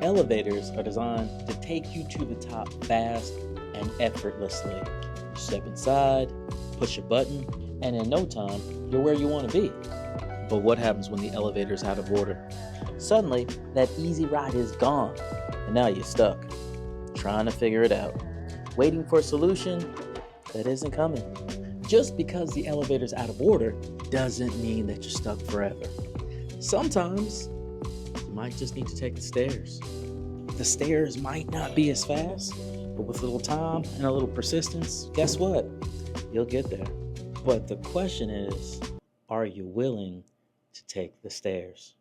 Elevators are designed to take you to the top fast and effortlessly. You step inside, push a button, and in no time, you're where you want to be. But what happens when the elevator's out of order? Suddenly, that easy ride is gone, and now you're stuck, trying to figure it out, waiting for a solution that isn't coming. Just because the elevator's out of order doesn't mean that you're stuck forever. Sometimes, you might just need to take the stairs. The stairs might not be as fast, but with a little time and a little persistence, guess what? You'll get there. But the question is, are you willing to take the stairs?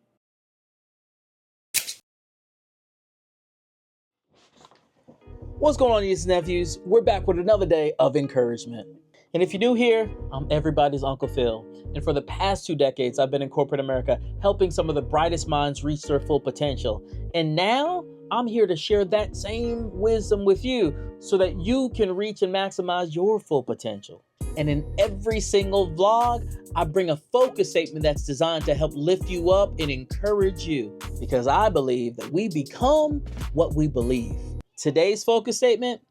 What's going on, nieces and nephews? We're back with another day of encouragement. And if you're new here, I'm everybody's Uncle Phil. And for the past 2 decades, I've been in corporate America helping some of the brightest minds reach their full potential. And now I'm here to share that same wisdom with you so that you can reach and maximize your full potential. And in every single vlog, I bring a focus statement that's designed to help lift you up and encourage you, because I believe that we become what we believe. Today's focus statement: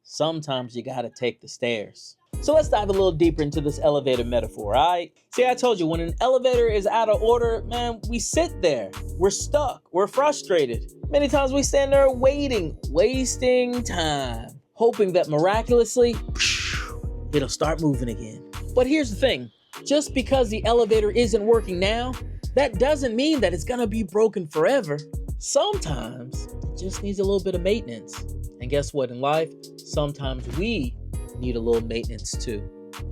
sometimes you gotta take the stairs. So let's dive a little deeper into this elevator metaphor, all right? See, I told you, when an elevator is out of order, man, we sit there. We're stuck. We're frustrated. Many times we stand there waiting, wasting time, hoping that miraculously, it'll start moving again. But here's the thing. Just because the elevator isn't working now, that doesn't mean that it's gonna be broken forever. Sometimes it just needs a little bit of maintenance. And guess what? In life, sometimes we need a little maintenance too.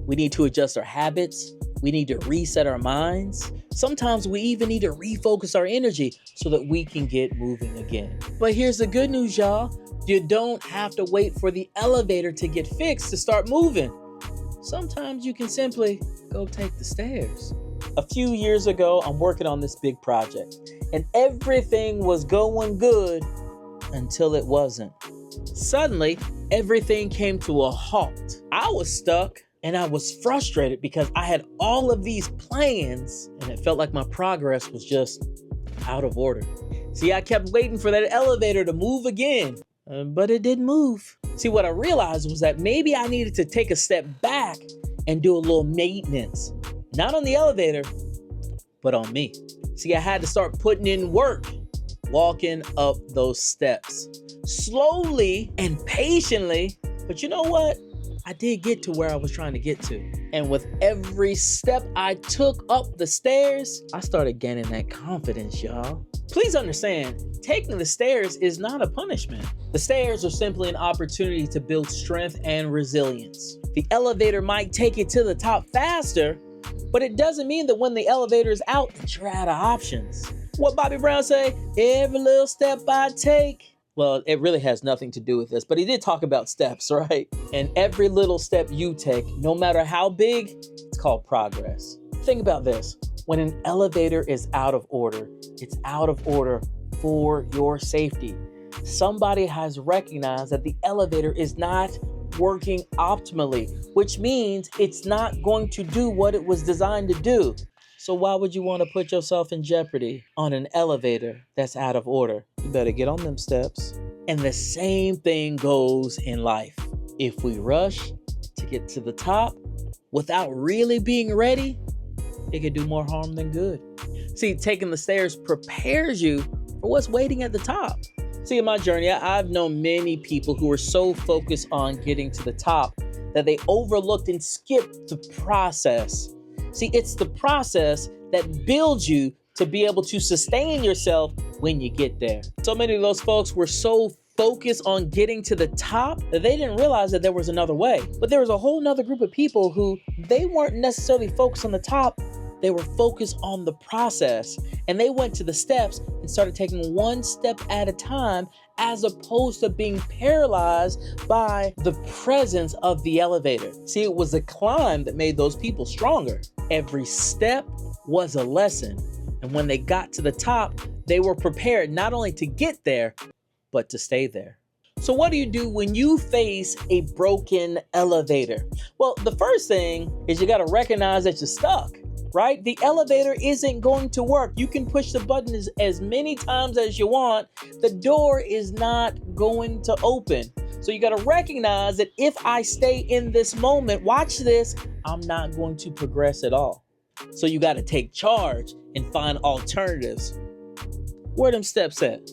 We need to adjust our habits. We need to reset our minds. Sometimes we even need to refocus our energy so that we can get moving again. But here's the good news, y'all. You don't have to wait for the elevator to get fixed to start moving. Sometimes you can simply go take the stairs. A few years ago, I'm working on this big project, and everything was going good until it wasn't. Suddenly, everything came to a halt. I was stuck and I was frustrated because I had all of these plans and it felt like my progress was just out of order. See, I kept waiting for that elevator to move again, but it didn't move. See, what I realized was that maybe I needed to take a step back and do a little maintenance, not on the elevator, but on me. See, I had to start putting in work, walking up those steps, slowly and patiently. But you know what? I did get to where I was trying to get to. And with every step I took up the stairs, I started gaining that confidence, y'all. Please understand, taking the stairs is not a punishment. The stairs are simply an opportunity to build strength and resilience. The elevator might take you to the top faster, but it doesn't mean that when the elevator is out that you're out of options. What Bobby Brown say? Every little step I take. Well, it really has nothing to do with this, but he did talk about steps, right? And every little step you take, no matter how big, it's called progress. Think about this. When an elevator is out of order, it's out of order for your safety. Somebody has recognized that the elevator is not working optimally, which means it's not going to do what it was designed to do. So why would you want to put yourself in jeopardy on an elevator that's out of order? You better get on them steps. And the same thing goes in life. If we rush to get to the top without really being ready, it could do more harm than good. See, taking the stairs prepares you for what's waiting at the top. See, in my journey, I've known many people who were so focused on getting to the top that they overlooked and skipped the process. See, it's the process that builds you to be able to sustain yourself when you get there. So many of those folks were so focused on getting to the top that they didn't realize that there was another way. But there was a whole nother group of people who they weren't necessarily focused on the top. They were focused on the process, and they went to the steps and started taking one step at a time, as opposed to being paralyzed by the presence of the elevator. See, it was the climb that made those people stronger. Every step was a lesson, and when they got to the top, they were prepared not only to get there, but to stay there. So what do you do when you face a broken elevator? Well, the first thing is you got to recognize that you're stuck. right? The elevator isn't going to work. You can push the button as many times as you want. The door is not going to open. So you got to recognize that if I stay in this moment, watch this, I'm not going to progress at all. So you got to take charge and find alternatives. Where are them steps at?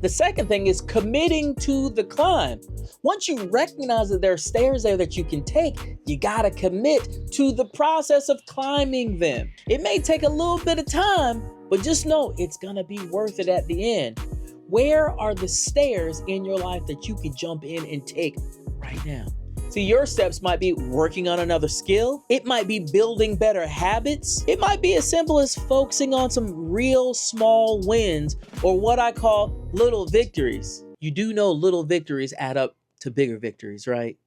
The second thing is committing to the climb. Once you recognize that there are stairs there that you can take, you gotta commit to the process of climbing them. It may take a little bit of time, but just know it's gonna be worth it at the end. Where are the stairs in your life that you can jump in and take right now? See, your steps might be working on another skill. It might be building better habits. It might be as simple as focusing on some real small wins, or what I call little victories. You do know little victories add up to bigger victories, right?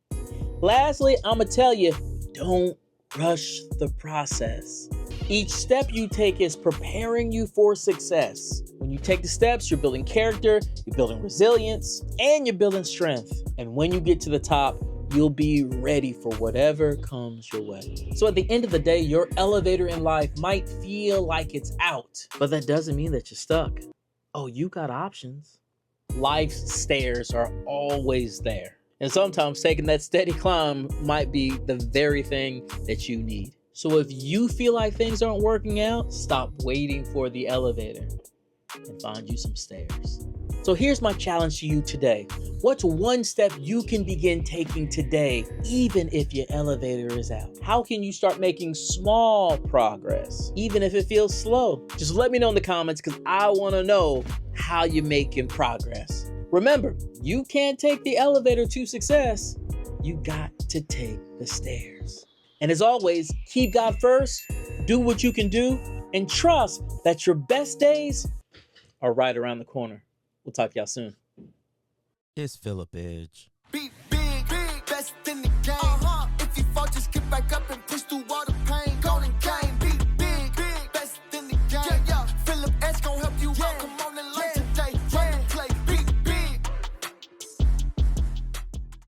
Lastly, I'm gonna tell you, don't rush the process. Each step you take is preparing you for success. When you take the steps, you're building character, you're building resilience, and you're building strength. And when you get to the top, you'll be ready for whatever comes your way. So at the end of the day, your elevator in life might feel like it's out, but that doesn't mean that you're stuck. Oh, you got options. Life's stairs are always there. And sometimes taking that steady climb might be the very thing that you need. So if you feel like things aren't working out, stop waiting for the elevator and find you some stairs. So here's my challenge to you today. What's one step you can begin taking today, even if your elevator is out? How can you start making small progress, even if it feels slow? Just let me know in the comments, because I want to know how you're making progress. Remember, you can't take the elevator to success. You got to take the stairs. And as always, keep God first, do what you can do, and trust that your best days are right around the corner. We'll talk to y'all soon. It's Philip Edge.